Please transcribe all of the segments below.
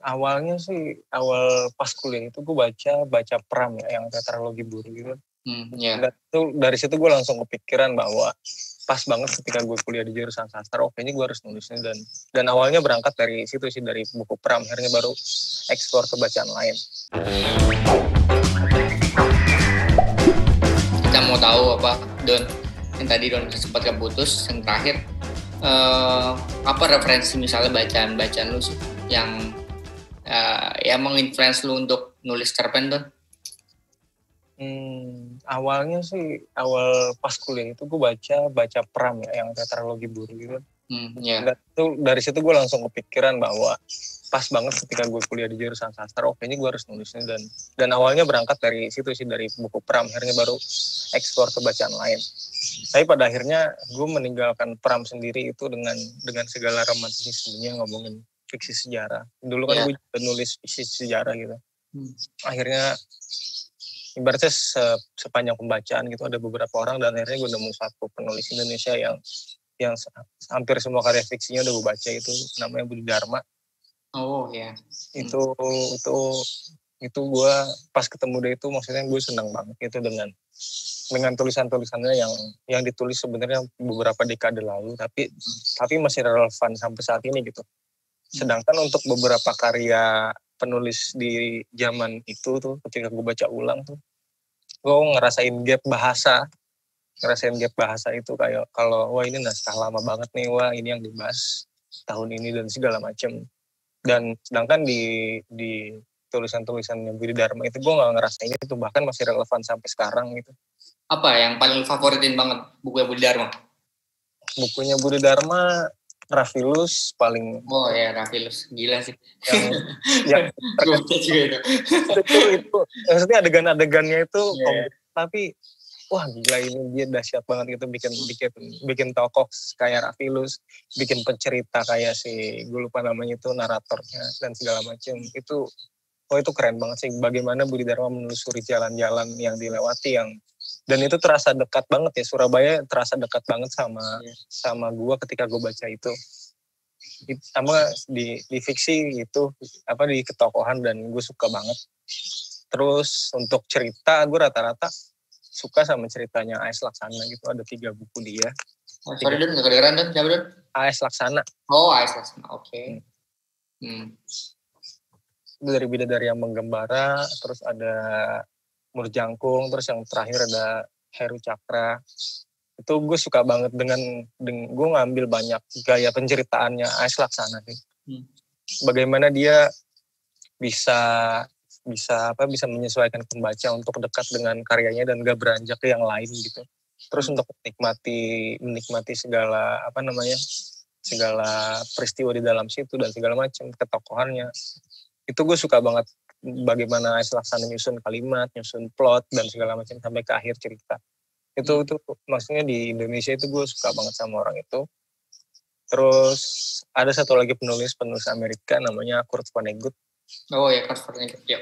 Awalnya sih, awal pas kuliah itu gue baca Pram ya, yang tetralogi Buru gitu. Dan dari situ gue langsung kepikiran bahwa pas banget ketika gue kuliah di jurusan sastra, ini gue harus nulisnya. Dan awalnya berangkat dari situ sih, dari buku Pram, akhirnya baru eksplor ke bacaan lain. Kita mau tahu apa, Don, yang tadi Don sempat keputus, yang terakhir apa referensi misalnya bacaan lu sih yang ya menginfluence lu untuk nulis cerpen, Don? Awalnya sih, awal pas kuliah itu gue baca Pram ya, yang tetralogi Buru gitu. Dan dari situ gue langsung kepikiran bahwa pas banget ketika gue kuliah di jurusan sastra, ini gue harus nulisnya. Dan awalnya berangkat dari situ sih, dari buku Pram, akhirnya baru eksplor ke bacaan lain. Tapi pada akhirnya gue meninggalkan Pram sendiri itu dengan segala romantisismenya, ngomongin fiksi sejarah. Dulu kan gue juga nulis fiksi sejarah gitu. Akhirnya ibaratnya sepanjang pembacaan gitu ada beberapa orang, dan akhirnya gue nemu satu penulis Indonesia yang hampir semua karya fiksinya udah gue baca, itu namanya Budi Dharma. Oh ya. Itu gue pas ketemu dia itu, maksudnya gue senang banget itu dengan tulisannya yang ditulis sebenarnya beberapa dekade lalu, tapi masih relevan sampai saat ini gitu. Sedangkan untuk beberapa karya penulis di zaman itu tuh, ketika gue baca ulang tuh, gue ngerasain gap bahasa itu, kayak kalau wah ini naskah lama banget nih, wah ini yang dibahas tahun ini dan segala macam. Dan sedangkan di tulisan-tulisannya Budi Dharma itu gue nggak ngerasain itu, bahkan masih relevan sampai sekarang gitu. Apa yang paling favoritin banget buku Budi Dharma? Bukunya Budi Dharma Rafilus paling. Oh ya, Rafilus gila sih. Yang itu maksudnya adegan-adegannya itu tapi wah gila, ini dia dahsyat banget gitu, bikin tokoh kayak Rafilus, bikin pencerita kayak si gue lupa namanya itu, naratornya dan segala macam itu. Itu keren banget sih, bagaimana Budi Dharma menelusuri jalan-jalan yang dilewati, dan itu terasa dekat banget ya, Surabaya terasa dekat banget sama gue ketika gue baca itu. Sama di fiksi itu di ketokohan, dan gue suka banget. Terus untuk cerita, gue rata-rata suka sama ceritanya A.S. Laksana gitu, ada 3 buku dia. Sorry Don, gak kedengeran Don, siapa Don? A.S. Laksana. Oh, A.S. Laksana, oke. Dari Bidadari yang Menggembara, terus ada Murjangkung, terus yang terakhir ada Heru Cakra. Itu gue suka banget dengan gue ngambil banyak gaya penceritaannya A.S. Laksana sih. Bagaimana dia bisa menyesuaikan pembaca untuk dekat dengan karyanya dan gak beranjak ke yang lain gitu. Terus untuk menikmati segala segala peristiwa di dalam situ dan segala macam ketokohannya. Itu gue suka banget bagaimana A.S. Laksana nyusun kalimat, nyusun plot dan segala macam sampai ke akhir cerita. Itu maksudnya di Indonesia itu gue suka banget sama orang itu. Terus ada satu lagi penulis Amerika namanya Kurt Vonnegut. Oh ya, Kurt Vonnegut. Ya.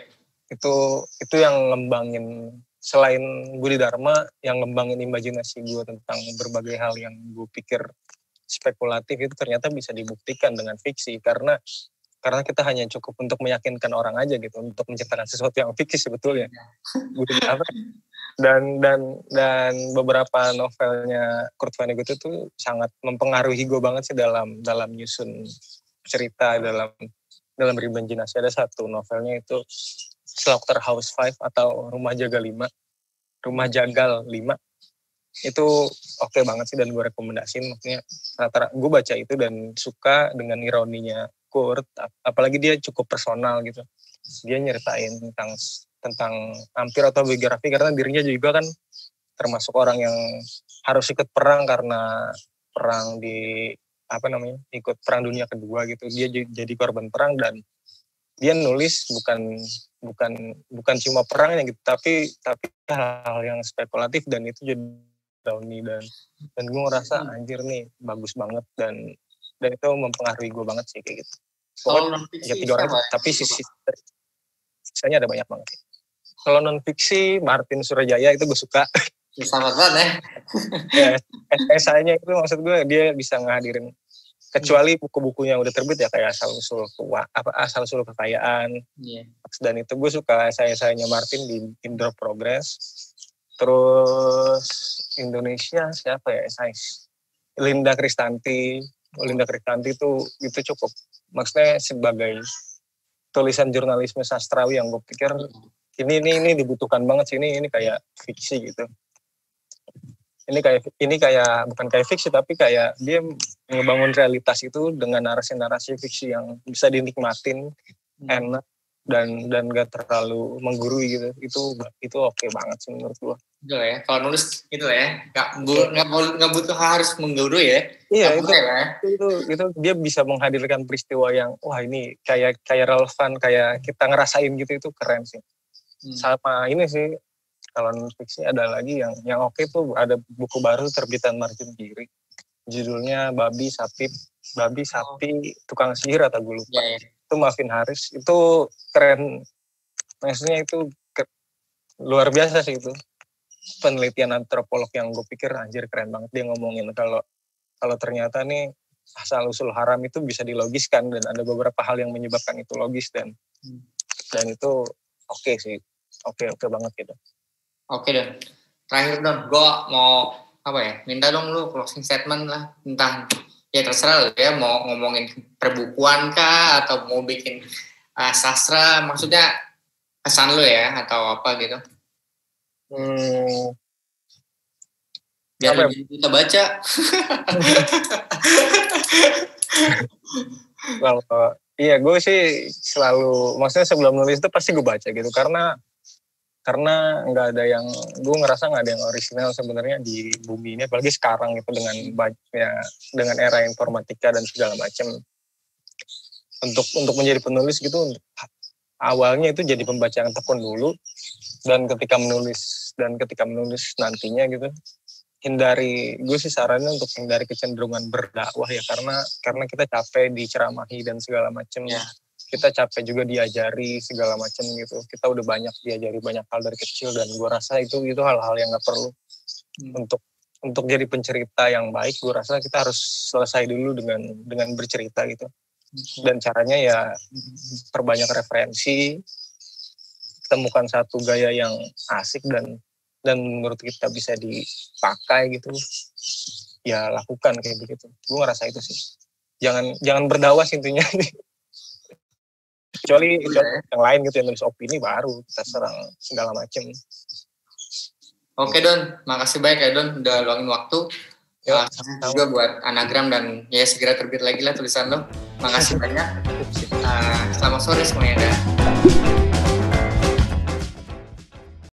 Itu yang ngembangin, selain Budi Dharma, yang ngembangin imajinasi gue tentang berbagai hal yang gue pikir spekulatif itu ternyata bisa dibuktikan dengan fiksi, karena kita hanya cukup untuk meyakinkan orang aja gitu, untuk menciptakan sesuatu yang fiksi sebetulnya. Dan beberapa novelnya Kurt Vonnegut itu sangat mempengaruhi gue banget sih dalam nyusun cerita, dalam berimajinasi. Ada satu novelnya itu Slaughterhouse 5 atau Rumah Jagal 5. Itu oke banget sih, dan gue rekomendasiin. Maksudnya gue baca itu dan suka dengan ironinya Kurt, apalagi dia cukup personal gitu. Dia nyeritain tentang hampir autobiografi, karena dirinya juga kan termasuk orang yang harus ikut perang karena perang ikut perang dunia kedua gitu. Dia jadi korban perang, dan dia nulis bukan cuma perangnya gitu, tapi hal-hal yang spekulatif, dan itu jadi Downy, dan gue ngerasa anjir nih bagus banget, dan itu mempengaruhi gue banget sih kayak gitu. Pokoknya ya 3 orang itu, tapi sisanya ada banyak banget. Kalau non fiksi Martin Surajaya itu gue suka. Sama banget ya. Esainya itu maksud gue dia bisa ngehadirin Kecuali buku-buku yang udah terbit ya kayak asal usul kekayaan. Iya. Dan itu gue suka esai-esainya Martin di In Drop Progress. Terus Indonesia siapa ya esai? Linda Kristanti. Linda Kristanti itu cukup, maksudnya sebagai tulisan jurnalisme sastrawi yang gue pikir ini dibutuhkan banget sih, ini kayak fiksi gitu. Ini kayak bukan kayak fiksi tapi kayak dia ngebangun realitas itu dengan narasi-narasi fiksi yang bisa dinikmatin, enak dan gak terlalu menggurui gitu. Itu oke banget sih menurut gua. Gitu ya. Kalau nulis gitu ya, nggak butuh harus menggurui ya. Iya, itu dia bisa menghadirkan peristiwa yang wah ini kayak relevan, kayak kita ngerasain gitu, itu keren sih. Sama ini sih, kalau non-fiksi ada lagi yang oke tuh, ada buku baru terbitan Martin Giri. Judulnya Babi Sapi Tukang Sihir atau gue lupa. Ya. Itu Marvin Harris, itu keren. Maksudnya itu luar biasa sih itu. Penelitian antropolog yang gue pikir anjir keren banget. Dia ngomongin kalau ternyata nih asal usul haram itu bisa dilogiskan dan ada beberapa hal yang menyebabkan itu logis dan itu oke sih. Oke banget gitu. Oke Don. Terakhir Don, gue mau minta dong lu closing statement lah tentang, ya terserah lu ya, mau ngomongin perbukuan kah atau mau bikin sastra, maksudnya kesan lu ya atau apa gitu. Biar lebih kita baca. Iya, gue sih selalu, maksudnya sebelum nulis itu pasti gue baca gitu, karena nggak ada yang, gue ngerasa nggak ada yang orisinal sebenarnya di bumi ini, apalagi sekarang gitu dengan era informatika dan segala macam. Untuk menjadi penulis gitu, awalnya itu jadi pembaca yang tekun dulu, dan ketika menulis nantinya gitu, gue sih sarannya untuk hindari kecenderungan berdakwah ya, karena kita capek diceramahi dan segala macam. Ya. Kita capek juga diajari segala macam gitu. Kita udah banyak diajari banyak hal dari kecil, dan gue rasa itu hal-hal yang nggak perlu. Untuk jadi pencerita yang baik, gue rasa kita harus selesai dulu dengan bercerita gitu. Dan caranya ya perbanyak referensi, temukan satu gaya yang asik dan menurut kita bisa dipakai gitu, ya lakukan kayak begitu. Gue ngerasa itu sih. Jangan berdawas intinya. kecuali yang lain gitu yang nulis opini baru kita serang segala macam. Oke Don, makasih banyak ya Don udah luangin waktu. Juga buat Anagram dan ya segera terbit lagi lah tulisan lo. Makasih banyak. Selamat sore semuanya.